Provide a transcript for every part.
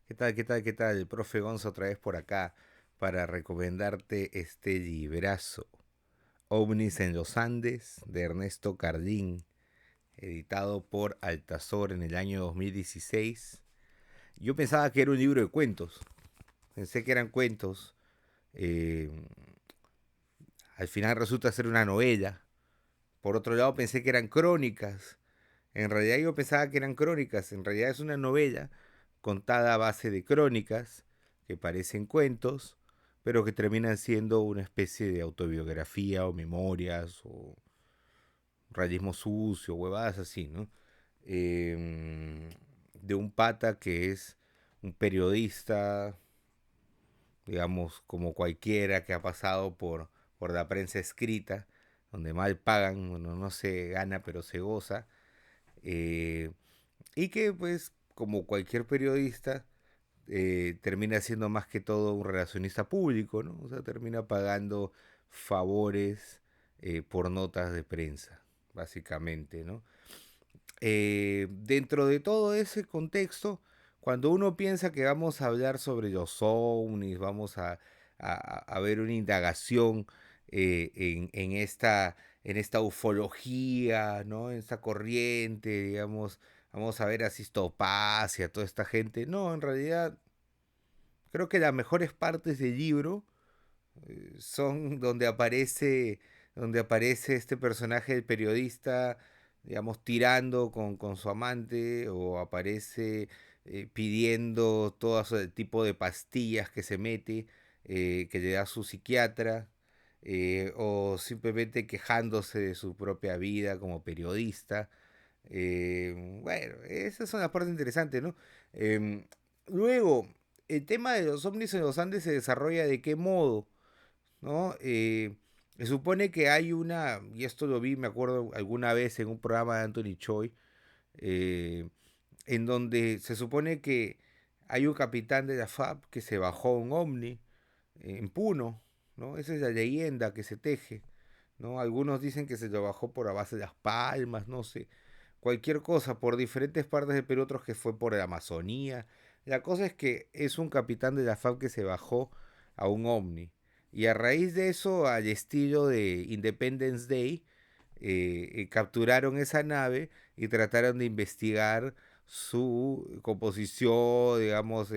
¿Qué tal? ¿Qué tal? ¿Qué tal? El profe Gonzo otra vez por acá para recomendarte este librazo, OVNIs en los Andes, de Ernesto Cardín, editado por Altazor en el año 2016. Yo pensaba que era un libro de cuentos, pensé que eran cuentos. eh, Al final resulta ser una novela. Por otro lado pensé que eran crónicas. En realidad yo pensaba que eran crónicas, en realidad es una novela contada a base de crónicas que parecen cuentos, pero que terminan siendo una especie de autobiografía o memorias o realismo sucio, huevadas así, ¿no? De un pata que es un periodista, digamos, como cualquiera que ha pasado por la prensa escrita, donde mal pagan, bueno, no se gana pero se goza, eh, y que pues como cualquier periodista termina siendo más que todo un relacionista público, ¿no? O sea, termina pagando favores por notas de prensa, básicamente, ¿no? Dentro de todo ese contexto, cuando uno piensa que vamos a hablar sobre los ovnis, vamos a ver una indagación en esta ufología, ¿no? En esta corriente, digamos, vamos a ver a Sisto Paz y a toda esta gente. No, en realidad creo que las mejores partes del libro son donde aparece este personaje del periodista, digamos, tirando con su amante, o aparece pidiendo todo ese tipo de pastillas que se mete, que le da su psiquiatra, o simplemente quejándose de su propia vida como periodista. Bueno, esas son las partes interesantes, ¿no? Em, Luego, el tema de los ovnis en los Andes se desarrolla de qué modo, ¿no? Se supone que hay una, y esto lo vi, me acuerdo alguna vez en un programa de Anthony Choi, eh, en donde se supone que hay un capitán de la FAB que se bajó un ovni en Puno, ¿no? Esa es la leyenda que se teje, ¿no? Algunos dicen que se lo bajó por la base de Las Palmas, no sé, cualquier cosa, por diferentes partes de Perú, otros que fue por la Amazonía. La cosa es que es un capitán de la FAB que se bajó a un ovni. Y a raíz de eso, al estilo de Independence Day, capturaron esa nave y trataron de investigar su composición, digamos,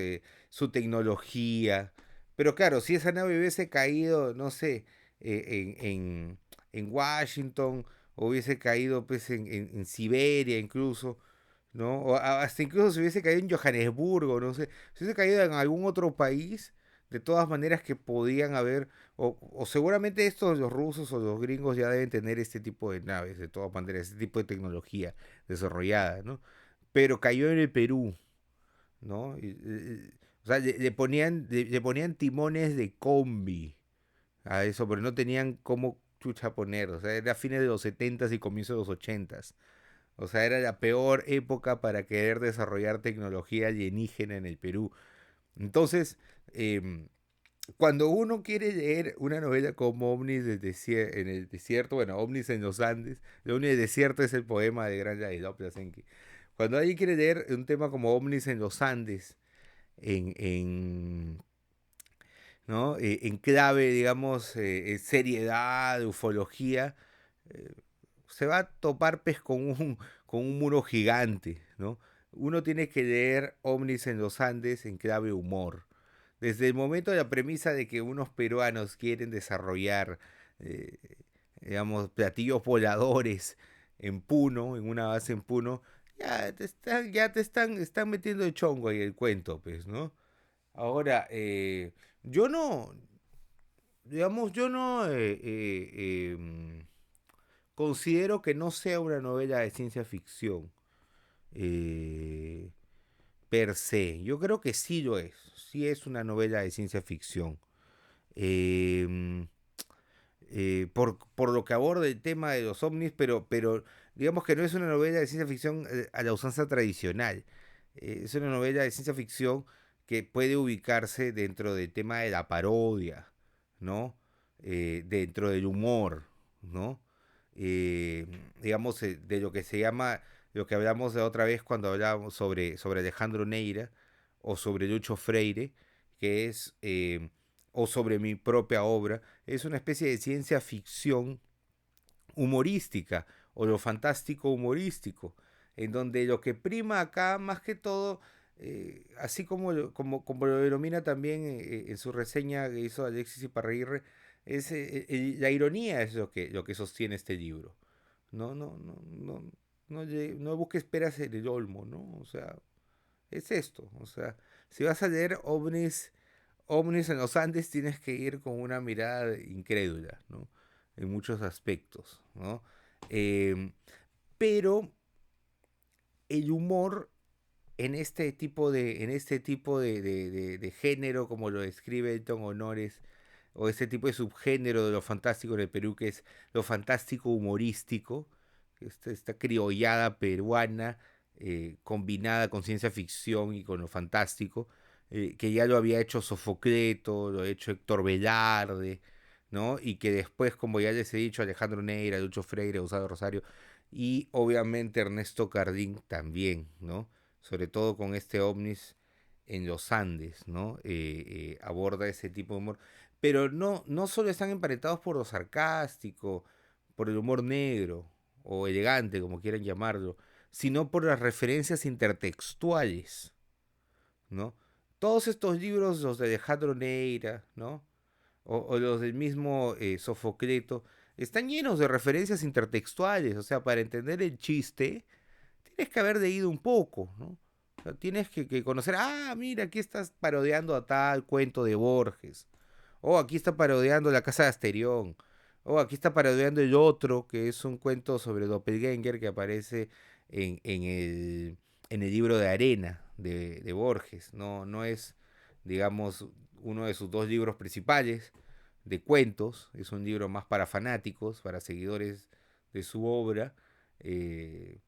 su tecnología. Pero claro, si esa nave hubiese caído, no sé, en Washington, o hubiese caído pues en Siberia incluso, ¿no? O hasta incluso si hubiese caído en Johannesburgo, no sé, si hubiese caído en algún otro país, de todas maneras que podían haber, o seguramente estos, los rusos o los gringos ya deben tener este tipo de naves, de todas maneras, este tipo de tecnología desarrollada, ¿no? Pero cayó en el Perú, ¿no? O sea, le ponían timones de combi a eso, pero no tenían cómo chucha poner, o sea, era fines de los 70 y comienzos de los 80. O sea, era la peor época para querer desarrollar tecnología alienígena en el Perú. Entonces, eh, cuando uno quiere leer una novela como OVNIs en el desierto, bueno, OVNIs en los Andes, el OVNI del desierto es el poema de Gran Ladislau Plasenqui. Cuando alguien quiere leer un tema como OVNIs en los Andes, en, en, ¿no? En clave, digamos, seriedad, ufología, eh, se va a topar pues con un muro gigante, ¿no? Uno tiene que leer OVNIs en los Andes en clave humor. Desde el momento de la premisa de que unos peruanos quieren desarrollar, eh, digamos, platillos voladores en Puno, en una base en Puno, están metiendo el chongo ahí el cuento, pues, ¿no? Ahora, yo no, digamos, yo no considero que no sea una novela de ciencia ficción eh, per se. Yo creo que sí es una novela de ciencia ficción. Eh, por lo que aborda el tema de los ovnis, pero digamos que no es una novela de ciencia ficción a la usanza tradicional. Es una novela de ciencia ficción que puede ubicarse dentro del tema de la parodia, ¿no? Dentro del humor, ¿no? Eh, digamos, de lo que se llama, lo que hablamos de otra vez cuando hablábamos sobre Alejandro Neira, o sobre Lucho Freire, que es, o sobre mi propia obra, es una especie de ciencia ficción humorística o lo fantástico humorístico, en donde lo que prima acá más que todo, así como lo denomina también en su reseña que hizo Alexis Iparraguirre, es, la ironía es lo que sostiene este libro. No, no, no, no, no busques peras en el olmo, ¿no? O sea, es esto. O sea, si vas a leer ovnis en los Andes, tienes que ir con una mirada incrédula, ¿no? En muchos aspectos, ¿no? Eh, pero el humor en este tipo de género, como lo describe Elton Honores, o este tipo de subgénero de lo fantástico en el Perú, que es lo fantástico humorístico, esta criollada peruana combinada con ciencia ficción y con lo fantástico, que ya lo había hecho Sofocleto, lo ha hecho Héctor Velarde, ¿no? Y que después, como ya les he dicho, Alejandro Neira, Lucho Freire, Osado Rosario, y obviamente Ernesto Cardín también, ¿no? Sobre todo con este ovnis en los Andes, ¿no? Aborda ese tipo de humor. Pero no solo están emparentados por lo sarcástico, por el humor negro o elegante, como quieran llamarlo, sino por las referencias intertextuales, ¿no? Todos estos libros, los de Alejandro Neira, ¿no? O los del mismo Sofocleto, están llenos de referencias intertextuales. O sea, para entender el chiste, tienes que haber leído un poco, ¿no? O sea, tienes que conocer, mira, aquí estás parodiando a tal cuento de Borges. O aquí está parodiando La Casa de Asterión. O aquí está parodiando el otro, que es un cuento sobre Doppelganger que aparece en el libro de Arena de Borges. No es, digamos, uno de sus dos libros principales de cuentos. Es un libro más para fanáticos, para seguidores de su obra. Eh,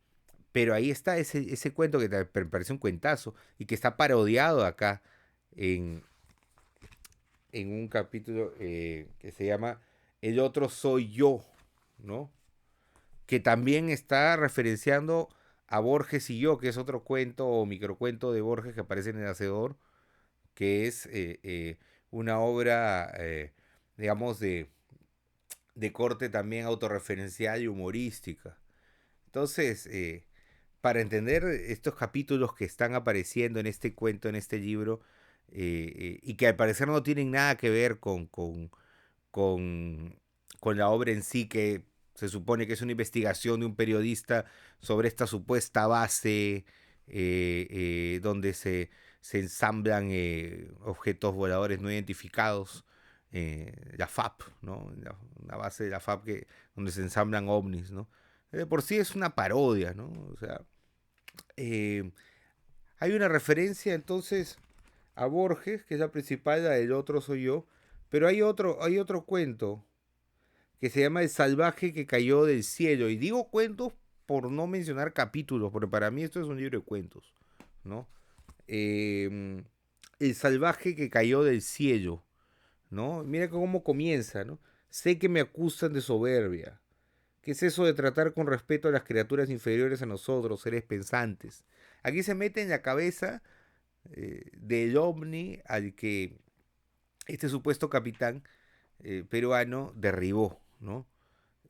pero ahí está ese cuento que me parece un cuentazo y que está parodiado acá en, en un capítulo que se llama El otro soy yo, ¿no? Que también está referenciando a Borges y yo, que es otro cuento o microcuento de Borges que aparece en El Hacedor, que es una obra, digamos, de corte también autorreferencial y humorística. Entonces, para entender estos capítulos que están apareciendo en este cuento, en este libro, y que al parecer no tienen nada que ver con, con la obra en sí, que se supone que es una investigación de un periodista sobre esta supuesta base donde se ensamblan objetos voladores no identificados, la FAP, ¿no? La base de la FAP donde se ensamblan ovnis, ¿no? De por sí es una parodia, ¿no? O sea, eh, hay una referencia entonces a Borges, que es la principal, la del otro soy yo, pero hay otro cuento que se llama El salvaje que cayó del cielo. Y digo cuentos por no mencionar capítulos, porque para mí esto es un libro de cuentos, ¿no? Eh, el salvaje que cayó del cielo, ¿no? Mira cómo comienza, ¿no? Sé que me acusan de soberbia. ¿Qué es eso de tratar con respeto a las criaturas inferiores a nosotros, seres pensantes? Aquí se mete en la cabeza del ovni al que este supuesto capitán peruano derribó, ¿no?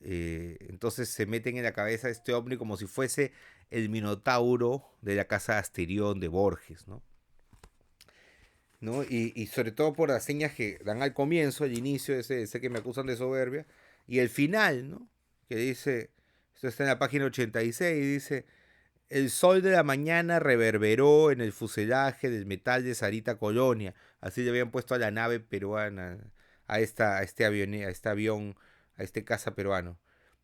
Entonces se meten en la cabeza de este ovni como si fuese el minotauro de la casa de Asterión de Borges, ¿no? ¿No? Y sobre todo por las señas que dan al comienzo, al inicio, ese que me acusan de soberbia, y el final, ¿no? Que dice, esto está en la página 86, dice, el sol de la mañana reverberó en el fuselaje del metal de Sarita Colonia. Así le habían puesto a la nave peruana, a este avión, a este caza peruano.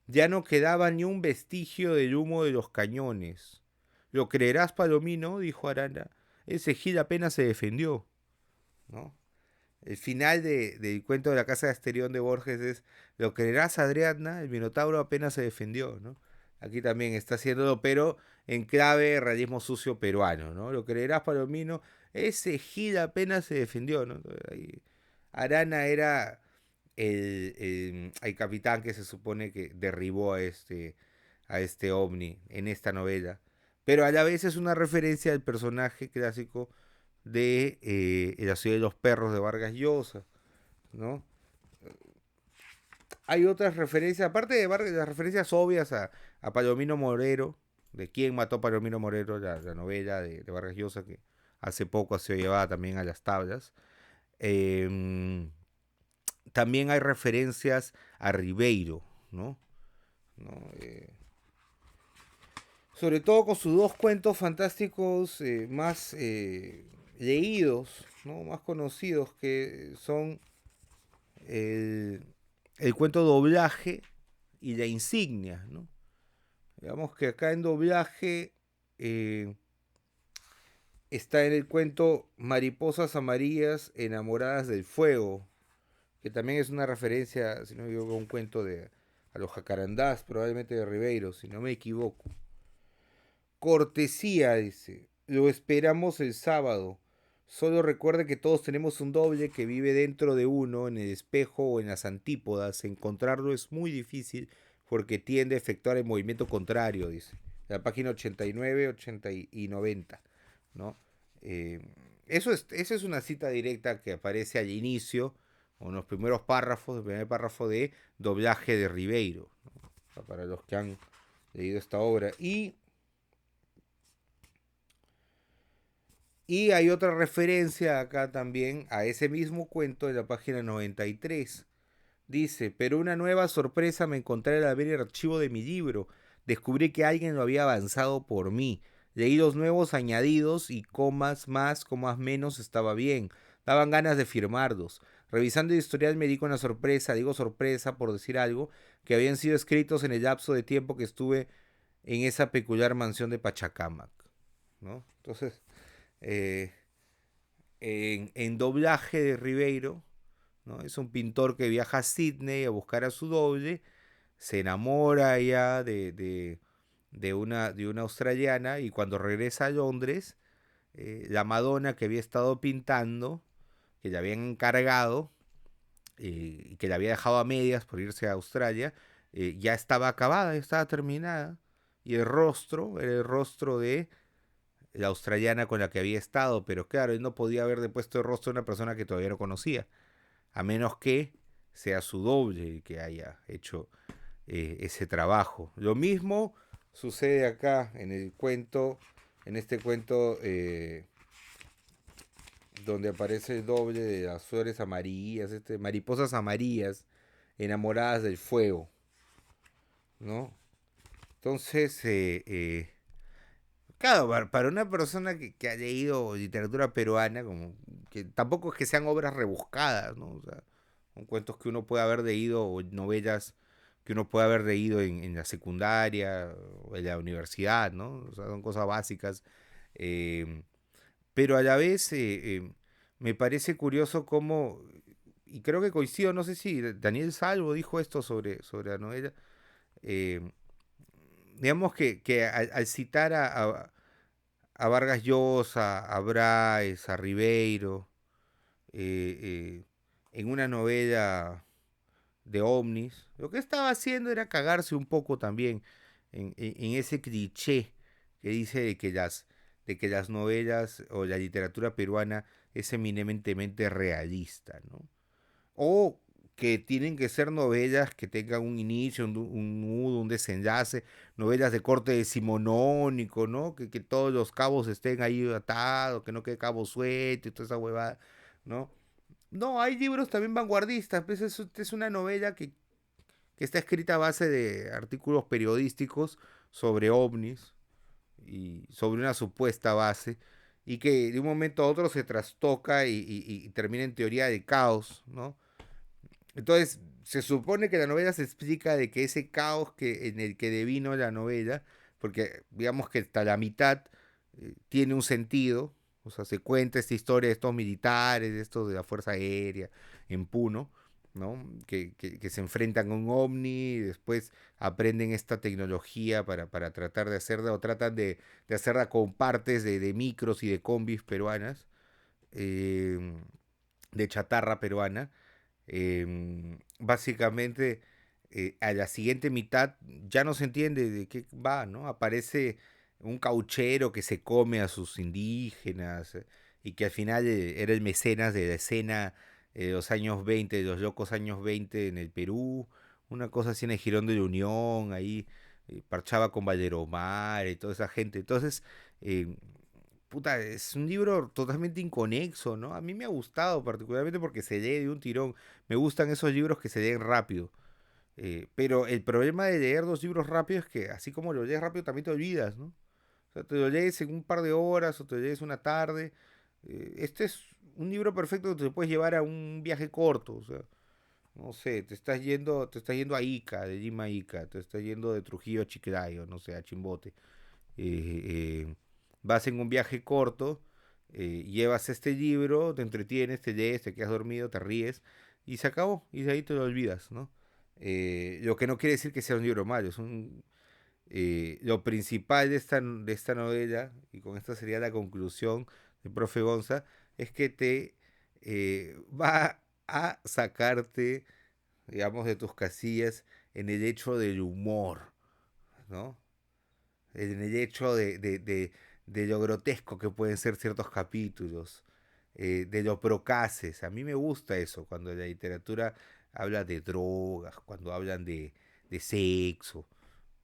Ya no quedaba ni un vestigio del humo de los cañones. ¿Lo creerás, Palomino?, dijo Arana. Ese Gil apenas se defendió, ¿no? El final del cuento de la casa de Asterión de Borges es, ¿lo creerás, Adriana? El Minotauro apenas se defendió, ¿no? Aquí también está haciéndolo, pero en clave realismo sucio peruano, ¿no? Lo creerás, Palomino, ese Gil apenas se defendió, ¿no? Ahí, Arana era el capitán que se supone que derribó a este ovni en esta novela, pero a la vez es una referencia al personaje clásico de La ciudad de los perros de Vargas Llosa, ¿no? Hay otras referencias, aparte de Vargas, las referencias obvias a Palomino Morero, de quién mató a Palomino Morero, la novela de Vargas Llosa, que hace poco ha sido llevada también a las tablas. Eh, También hay referencias a Ribeiro, ¿no? ¿No? Sobre todo con sus dos cuentos fantásticos más leídos, ¿no? Más conocidos, que son el, el cuento Doblaje y La Insignia, ¿no? Digamos que acá en Doblaje eh, está en el cuento Mariposas Amarillas enamoradas del fuego, que también es una referencia, si no me equivoco, a un cuento de a los jacarandás, probablemente de Ribeiro, si no me equivoco. Cortesía, dice. Lo esperamos el sábado. Solo recuerde que todos tenemos un doble que vive dentro de uno, en el espejo o en las antípodas. Encontrarlo es muy difícil porque tiende a efectuar el movimiento contrario, dice. La página 89, 80 y 90, ¿no? Eh, Eso es una cita directa que aparece al inicio, o en los primeros párrafos, el primer párrafo de Doblaje de Ribeiro, ¿no? Para los que han leído esta obra. Y hay otra referencia acá también a ese mismo cuento en la página 93. Dice, pero una nueva sorpresa me encontré al ver el archivo de mi libro. Descubrí que alguien lo había avanzado por mí. Leí los nuevos añadidos y comas más, comas menos estaba bien. Daban ganas de firmarlos. Revisando el historial me di con la sorpresa, digo sorpresa por decir algo, que habían sido escritos en el lapso de tiempo que estuve en esa peculiar mansión de Pachacamac, ¿no? Entonces, eh, en Doblaje de Ribeiro, ¿no? Es un pintor que viaja a Sydney a buscar a su doble, se enamora ya de una australiana y cuando regresa a Londres, la Madonna que había estado pintando, que le habían encargado y que le había dejado a medias por irse a Australia, ya estaba acabada, ya estaba terminada. Y el rostro era el rostro de la australiana con la que había estado, pero claro, él no podía haberle puesto el rostro a una persona que todavía no conocía, a menos que sea su doble el que haya hecho ese trabajo. Lo mismo sucede acá en el cuento, en este cuento donde aparece el doble de las flores amarillas, mariposas amarillas enamoradas del fuego, ¿no? Entonces, claro, para una persona que ha leído literatura peruana, como que tampoco es que sean obras rebuscadas, ¿no? O sea, son cuentos que uno puede haber leído o novelas que uno puede haber leído en la secundaria o en la universidad, ¿no? O sea, son cosas básicas. eh, pero a la vez me parece curioso cómo, y creo que coincido, no sé si Daniel Salvo dijo esto sobre la novela, eh, digamos que al citar a Vargas Llosa, a Bráez, a Ribeiro, en una novela de ovnis, lo que estaba haciendo era cagarse un poco también en ese cliché que dice de que las novelas o la literatura peruana es eminentemente realista, ¿no? O que tienen que ser novelas que tengan un inicio, un nudo, un desenlace, novelas de corte decimonónico, ¿no? Que todos los cabos estén ahí atados, que no quede cabo suelto y toda esa huevada, ¿no? No, hay libros también vanguardistas, pues es una novela que está escrita a base de artículos periodísticos sobre ovnis y sobre una supuesta base y que de un momento a otro se trastoca y termina en teoría de caos, ¿no? Entonces, se supone que la novela se explica de que ese caos en el que devino la novela, porque digamos que hasta la mitad tiene un sentido, o sea, se cuenta esta historia de estos militares, de estos de la Fuerza Aérea en Puno, ¿no? Que se enfrentan a un ovni y después aprenden esta tecnología para tratar de hacerla, o tratan de hacerla con partes de micros y de combis peruanas, eh, de chatarra peruana. Básicamente, a la siguiente mitad ya no se entiende de qué va, ¿no? Aparece un cauchero que se come a sus indígenas y que al final era el mecenas de la escena de los años 20, de los locos años 20 en el Perú, una cosa así en el Girón de la Unión, ahí parchaba con Valderomar y toda esa gente. Entonces, eh, puta, es un libro totalmente inconexo, ¿no? A mí me ha gustado particularmente porque se lee de un tirón. Me gustan esos libros que se leen rápido. Pero el problema de leer dos libros rápidos es que así como lo lees rápido también te olvidas, ¿no? O sea, te lo lees en un par de horas o te lo lees una tarde. Este es un libro perfecto que te puedes llevar a un viaje corto, o sea, no sé, te estás yendo a Ica, de Lima a Ica, te estás yendo de Trujillo a Chiclayo, no sé, a Chimbote. Vas en un viaje corto, llevas este libro, te entretienes, te lees, te quedas dormido, te ríes y se acabó y de ahí te lo olvidas, ¿no? Lo que no quiere decir que sea un libro malo, lo principal de esta novela, y con esta sería la conclusión del profe Gonza, es que te va a sacarte, digamos, de tus casillas en el hecho del humor, ¿no? En el hecho de lo grotesco que pueden ser ciertos capítulos, de lo procaces. A mí me gusta eso, cuando la literatura habla de drogas, cuando hablan de sexo,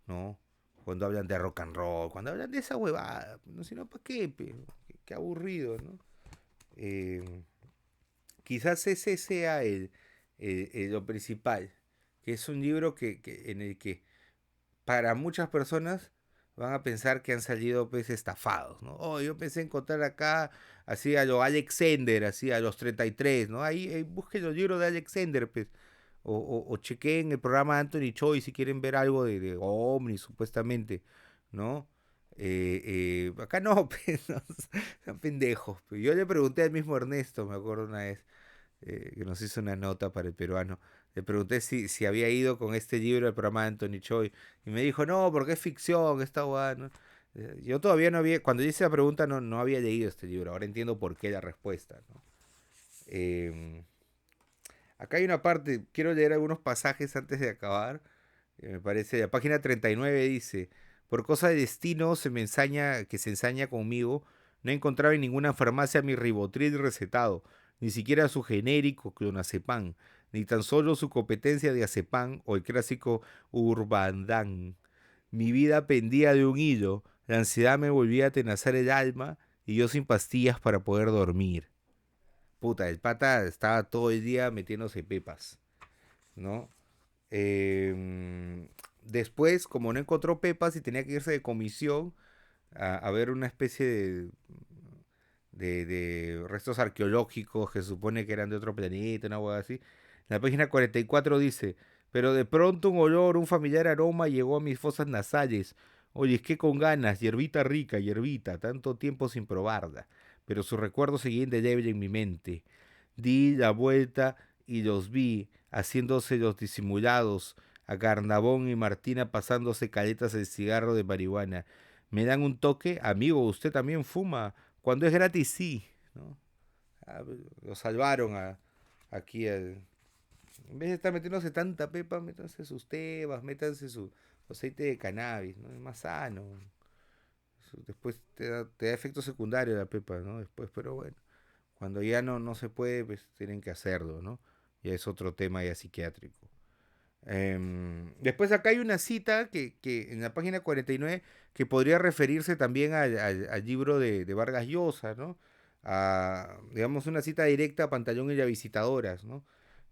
¿no? Cuando hablan de rock and roll, cuando hablan de esa huevada, no sé, no, ¿para qué? Qué aburrido, ¿no? Eh, Quizás ese sea lo principal, que es un libro en el que para muchas personas van a pensar que han salido pues estafados, ¿no? Oh, yo pensé encontrar acá así a lo Alexander, así a los 33, ¿no? Ahí busquen los libros de Alexander, pues. O chequeen el programa de Anthony Choi si quieren ver algo de Omni, supuestamente, ¿no? Acá no, pues, no, sean pendejos. Pues. Yo le pregunté al mismo Ernesto, me acuerdo una vez, que nos hizo una nota para el peruano. Le pregunté si había ido con este libro al programa de Anthony Choi. Y me dijo, no, porque es ficción, esta guay, ¿no? Yo todavía no había, cuando hice la pregunta no había leído este libro. Ahora entiendo por qué la respuesta, ¿no? Eh, Acá hay una parte, quiero leer algunos pasajes antes de acabar. Me parece, la página 39 dice, por cosa de destino se me ensaña, que se ensaña conmigo, no encontraba en ninguna farmacia mi ribotril recetado, ni siquiera su genérico clonazepam, ni tan solo su competencia de azepam o el clásico Urbandán. Mi vida pendía de un hilo, la ansiedad me volvía a atenazar el alma y yo sin pastillas para poder dormir. Puta, el pata estaba todo el día metiéndose pepas, ¿no? Después, como no encontró pepas y tenía que irse de comisión a ver una especie de restos arqueológicos que se supone que eran de otro planeta, una hueá así. En la página 44 dice, pero de pronto un olor, un familiar aroma llegó a mis fosas nasales. Oye, es que con ganas, hierbita rica, hierbita, tanto tiempo sin probarla. Pero su recuerdo seguía indeleble en mi mente. Di la vuelta y los vi, haciéndose los disimulados, a Carnavón y Martina pasándose caletas de cigarro de marihuana. Me dan un toque, amigo, usted también fuma. Cuando es gratis, sí, ¿no? Ah, lo salvaron aquí al... En vez de estar metiéndose tanta pepa, métanse sus tebas, métanse su aceite de cannabis, ¿no? Es más sano. Después te da efecto secundario la pepa, ¿no? Después, pero bueno. Cuando ya no se puede, pues tienen que hacerlo, ¿no? Ya es otro tema ya psiquiátrico. Después acá hay una cita que en la página 49 que podría referirse también al libro de Vargas Llosa, ¿no? Digamos, una cita directa a Pantaleón y las visitadoras, ¿no?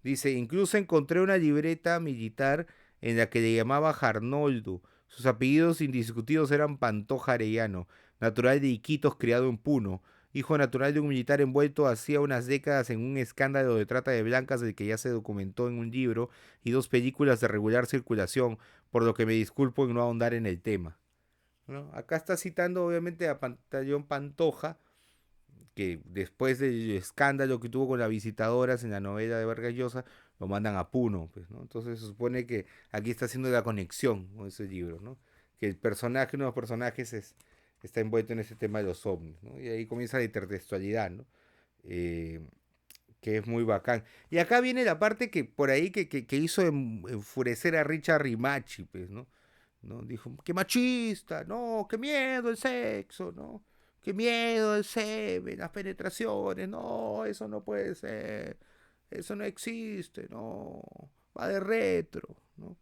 Dice, incluso encontré una libreta militar en la que le llamaba Jarnoldo. Sus apellidos indiscutidos eran Pantoja Arellano, natural de Iquitos, criado en Puno, hijo natural de un militar envuelto hacía unas décadas en un escándalo de trata de blancas del que ya se documentó en un libro y dos películas de regular circulación, por lo que me disculpo en no ahondar en el tema. ¿No? Acá está citando obviamente a Pantaleón Pantoja, que después del escándalo que tuvo con las visitadoras en la novela de Vargas Llosa, lo mandan a Puno. Pues, ¿no? Entonces se supone que aquí está haciendo la conexión con ese libro, ¿no? Que el personaje, uno de los personajes está envuelto en ese tema de los ovnis, ¿no? Y ahí comienza la intertextualidad, ¿no? Eh, que es muy bacán. Y acá viene la parte que por ahí que hizo enfurecer a Richard Rimachi, pues, ¿no? ¿no? Dijo, qué machista, no, qué miedo el sexo, ¿no? Qué miedo el semen, las penetraciones, no, eso no puede ser, eso no existe, no, va de retro, ¿no?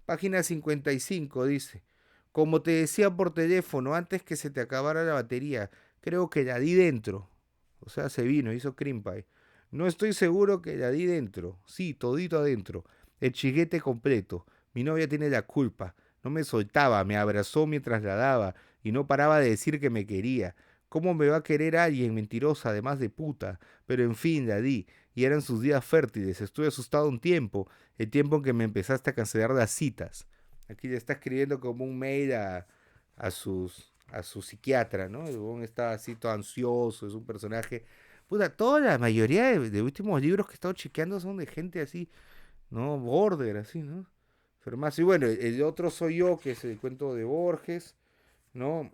Página 55 dice, como te decía por teléfono antes que se te acabara la batería, creo que la di dentro. O sea, se vino, hizo cream pie. No estoy seguro que la di dentro. Sí, todito adentro. El chiguete completo. Mi novia tiene la culpa. No me soltaba, me abrazó mientras la daba y no paraba de decir que me quería. ¿Cómo me va a querer alguien mentirosa, además de puta? Pero en fin, la di. Y eran sus días fértiles. Estuve asustado un tiempo, el tiempo en que me empezaste a cancelar las citas. Aquí le está escribiendo como un mail a su psiquiatra, ¿no? El huevón está así todo ansioso, es un personaje. Puta, toda la mayoría de últimos libros que he estado chequeando son de gente así, ¿no? Border, así, ¿no? Enfermazo. Y bueno, el otro soy yo, que es el cuento de Borges, ¿no?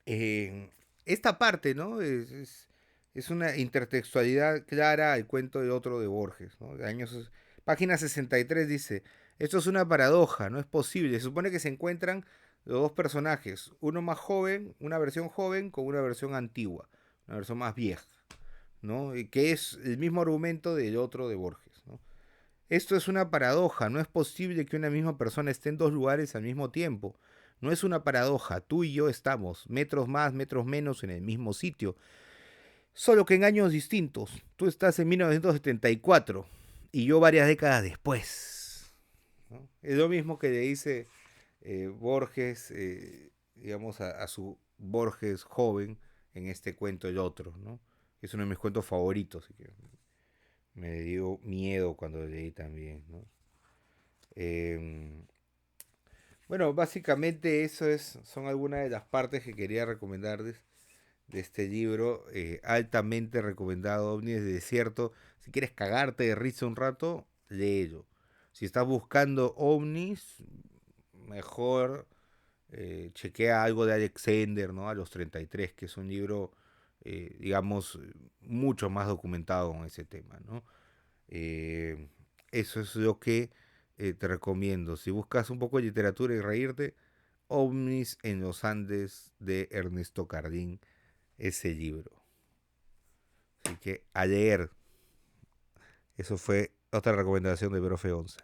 Eh, esta parte, ¿no? Es una intertextualidad clara al cuento de otro de Borges, ¿no? Página 63 dice, esto es una paradoja, no es posible. Se supone que se encuentran los dos personajes, uno más joven, una versión joven con una versión antigua, una versión más vieja, ¿no? Y que es el mismo argumento del otro de Borges, ¿no? Esto es una paradoja, no es posible que una misma persona esté en dos lugares al mismo tiempo. No es una paradoja, tú y yo estamos, metros más, metros menos, en el mismo sitio, solo que en años distintos. Tú estás en 1974 y yo varias décadas después, ¿no? Es lo mismo que le dice Borges, digamos, a su Borges joven en este cuento El Otro, ¿no? Es uno de mis cuentos favoritos, así que me dio miedo cuando lo leí también, ¿no? Eh, bueno, básicamente son algunas de las partes que quería recomendarles de este libro, altamente recomendado, OVNI de Desierto. Si quieres cagarte de risa un rato, léelo. Si estás buscando ovnis, mejor chequea algo de Alexander, ¿no? A los 33, que es un libro, digamos, mucho más documentado con ese tema, ¿no? Eh, Eso es lo que te recomiendo. Si buscas un poco de literatura y reírte, OVNIs en los Andes de Ernesto Cardín, ese libro. Así que a leer. Eso fue otra recomendación de Profe Gonza.